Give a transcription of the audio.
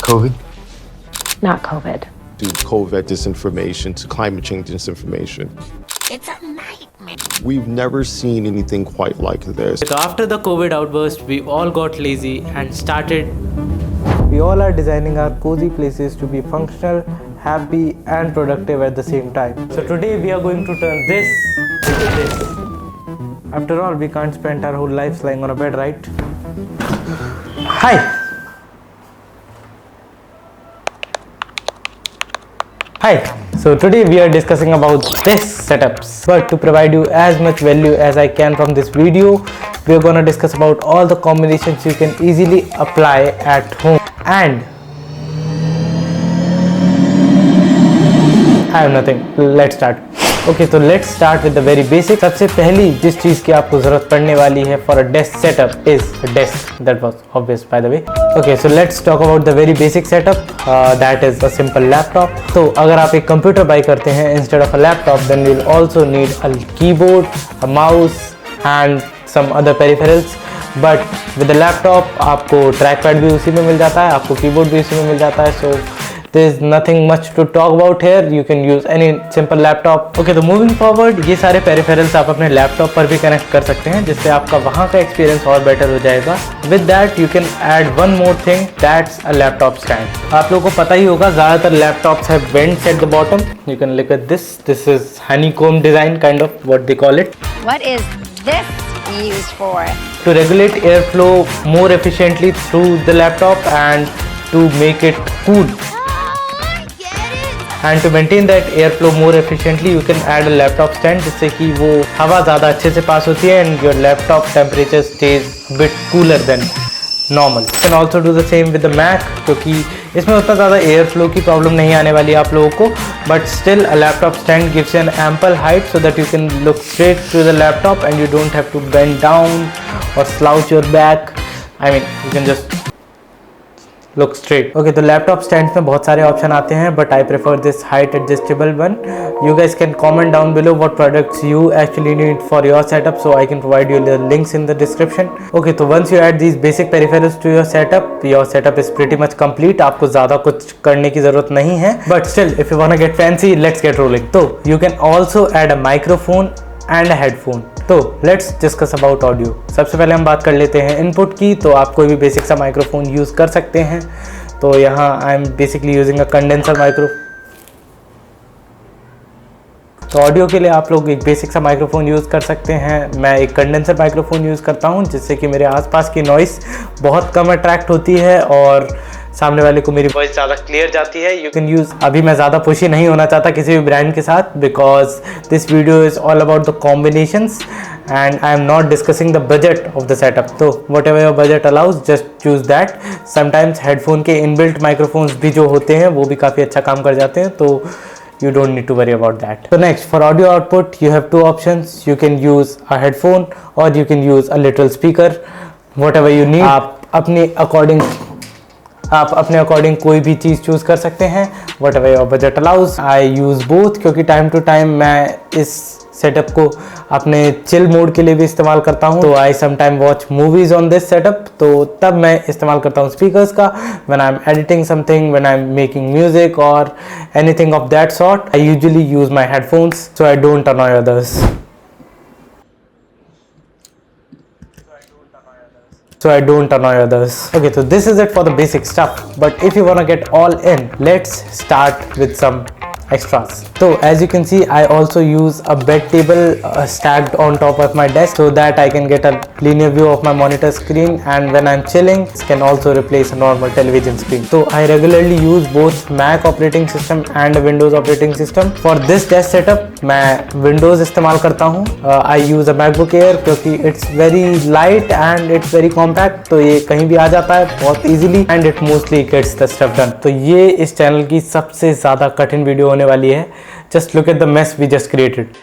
COVID? Not COVID. To COVID disinformation, to climate change disinformation. It's a nightmare. We've never seen anything quite like this. So after the COVID outburst, we all got lazy and started. We all are designing our cozy places to be functional, happy and productive at the same time. So today we are going to turn this into this. After all, we can't spend our whole lives lying on a bed, right? Hi! So today we are discussing about this setups, but to provide you as much value as I can from this video, we are gonna discuss about all the combinations you can easily apply at home. And I have nothing. Let's start. Okay, so let's start with the very basic. सबसे पहली जिस चीज़ की आपको ज़रूरत पड़ने वाली है for a desk setup is a desk. That was obvious by the way. Okay, so let's talk about the very basic setup. That is a simple laptop. तो अगर आप एक कंप्यूटर बाय करते हैं instead of a laptop, then you'll also need a keyboard, a mouse and some other peripherals. But with the laptop आपको trackpad भी उसी में मिल जाता है, आपको keyboard भी उसी में मिल जाता है. So there is nothing much to talk about here. You can use any simple laptop. Okay, तो moving forward, ये सारे peripherals आप अपने laptop पर भी connect कर सकते हैं, जिससे आपका वहाँ का experience और better हो जाएगा. With that, you can add one more thing. That's a laptop stand. आप लोगों को पता ही होगा, ज़्यादातर laptops have vents at the bottom. You can look at this. This is honeycomb design, kind of what they call it. What is this used for? To regulate airflow more efficiently through the laptop and to make it cool. And to maintain that airflow more efficiently, you can add a laptop stand जिससे कि वो हवा ज़्यादा अच्छे से पास होती है and your laptop temperature stays a bit cooler than normal. You can also do the same with the Mac क्योंकि इसमें उतना ज़्यादा airflow की प्रॉब्लम नहीं आने वाली है आप लोगों को, but still a laptop stand gives you an ample height so that you can look straight to the laptop and you don't have to bend down or slouch your back. I mean, you can just look straight. Okay, तो laptop stands में बहुत सारे option आते हैं, but I prefer this height adjustable one. You guys can comment down below what products you actually need for your setup, so I can provide you the links in the description. Okay, तो once you add these basic peripherals to your setup is pretty much complete. आपको ज़्यादा कुछ करने की ज़रूरत नहीं है, but still if you wanna get fancy, let's get rolling. तो you can also add a microphone and a headphone. तो लेट्स डिस्कस अबाउट ऑडियो. सबसे पहले हम बात कर लेते हैं इनपुट की. तो आप कोई भी बेसिक सा माइक्रोफोन यूज़ कर सकते हैं. तो यहाँ I am basically using a condenser micro. तो ऑडियो के लिए आप लोग एक बेसिक सा माइक्रोफोन यूज़ कर सकते हैं. मैं एक कंडेंसर माइक्रोफोन यूज़ करता हूँ जिससे कि मेरे आसपास की नॉइस बहुत कम अट्रैक्ट होती है और सामने वाले को मेरी वॉइस ज़्यादा क्लियर जाती है. You can use. अभी मैं ज़्यादा पुशी नहीं होना चाहता किसी भी ब्रांड के साथ because this video is all about the combinations and I am not discussing the budget of the setup. तो whatever your budget allows just choose that. Sometimes headphone के इनबिल्ट माइक्रोफोन्स भी जो होते हैं वो भी काफ़ी अच्छा काम कर जाते हैं, तो you don't need to worry about that. So next, for audio output you have two options. You can use a headphone or you can use a little speaker, whatever you need. आप अपने according कोई भी चीज़ choose कर सकते हैं, whatever your budget allows. I use both क्योंकि time to time मैं इस सेटअप को अपने चिल मोड के लिए भी इस्तेमाल करता हूँ. तो I sometime watch movies on this setup, तो तब मैं इस्तेमाल करता हूँ स्पीकर्स का. When I am editing something, when I am making music और anything of that sort, I usually use my headphones so I don't annoy others. Okay, so this is it for the basic stuff, but if you wanna get all in, let's start with some extras. So as you can see, I also use a bed table stacked on top of my desk so that I can get a linear view of my monitor screen, and when I'm chilling this can also replace a normal television screen. So I regularly use both Mac operating system and a Windows operating system. For this desk setup मैं Windows इस्तेमाल करता हूँ. I use a MacBook Air क्योंकि it's very light and it's very compact, तो ये कहीं भी आ जाता है बहुत easily and it mostly gets the stuff done. तो ये इस चैनल की सबसे ज़्यादा कठिन वीडियो होने वाली है. Just look at the mess we just created.